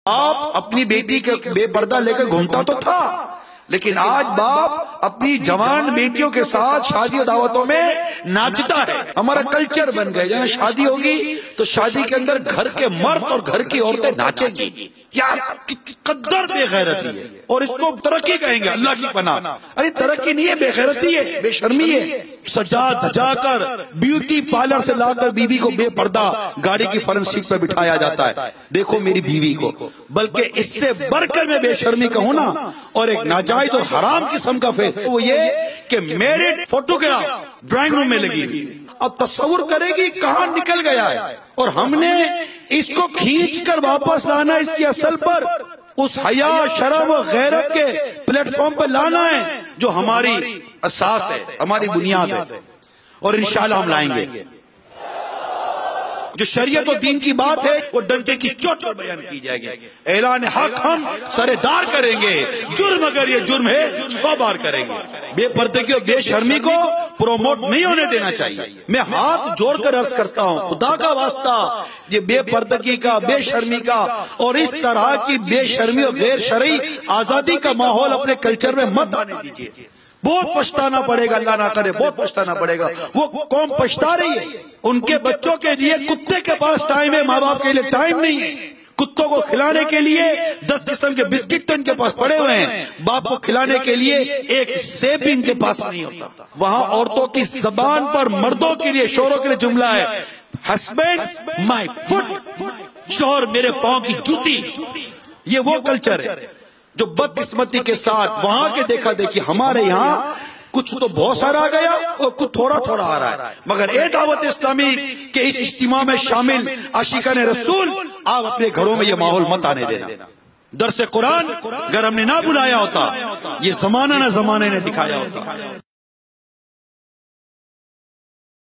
باپ اپنی بیٹی کے بے پردہ لے کر گھومتا تو تھا، لیکن آج باپ اپنی جوان بیٹیوں کے ساتھ شادی و دعوتوں میں ناچتا ہے۔ ہمارا کلچر بن گیا، جہاں شادی ہوگی تو شادی کے اندر گھر کے مرد اور گھر کی عورتیں ناچیں گی۔ یار قدر بے غیرتی ہے، اور اس کو ترقی کہیں گے، اللہ کی پناہ۔ ارے ترقی نہیں ہے، بے غیرتی ہے، بے شرمی ہے۔ سجا دھجا کر بیوٹی پارلر سے لا کر بیوی کو بے پردہ گاڑی کی فرنٹ سیٹ پر بٹھایا جاتا ہے، دیکھو میری بیوی کو۔ بلکہ اس سے بڑھ کر میں بے شرمی کہوں نا، اور ایک ناجائز اور حرام قسم کا فیل وہ یہ کہ میرڈ فوٹوگراف ڈرائنگ روم میں لگی ہوئی۔ اب تصور کرے گی کہاں نکل گیا ہے، اور ہم نے اس کو کھینچ کر واپس لانا، اس کی اصل پر اس حیا شرم و غیرت کے پلیٹ فارم پر لانا ہے جو ہماری اساس ہے، ہماری بنیاد ہے، اور انشاءاللہ ہم لائیں گے۔ جو شریعت و دین کی بات ہے وہ ڈنڈے کی چوٹ پر بیان کی جائے گی۔ اعلان حق ہم سردار کریں گے، جرم اگر یہ جرم ہے 100 بار کریں گے۔ بے پردگی اور بے شرمی کو پروموٹ نہیں ہونے دینا چاہیے۔ میں ہاتھ جوڑ کر عرض کرتا ہوں، خدا کا واسطہ یہ بے پردگی کا، بے شرمی کا اور اس طرح کی بے شرمی اور غیر شرعی آزادی کا ماحول اپنے کلچر میں مت آنے دیجیے۔ بہت پچھتانا پڑے گا، اللہ نہ کرے، بہت پچھتانا پڑے گا۔ وہ قوم پچھتا رہی ہے، ان کے بچوں کے لیے کتے کے پاس ٹائم ہے، ماں باپ کے لیے ٹائم نہیں ہے۔ کتوں کو کھلانے کے لیے 10 قسم کے بسکٹ تو ان کے پاس پڑے ہوئے ہیں، باپ کو کھلانے کے لیے ایک سیب بھی ان کے پاس نہیں ہوتا۔ وہاں عورتوں کی زبان پر مردوں کے لیے، شوہروں کے لیے جملہ ہے، ہسبینڈ مائی فٹ، شوہر میرے پاؤں کی جوتی۔ یہ وہ کلچر ہے جو بدقسمتی کے ساتھ وہاں کے دیکھا دیکھی ہمارے یہاں کچھ تو بہت سارا آ گیا اور کچھ تھوڑا تھوڑا آ رہا ہے۔ مگر اے دعوت اسلامی کے اس اجتماع میں شامل عاشقان رسول، آپ اپنے گھروں میں یہ ماحول مت آنے دینا۔ درس قرآن اگر ہم نے نہ بلایا ہوتا، یہ زمانہ نہ زمانے نے دکھایا ہوتا۔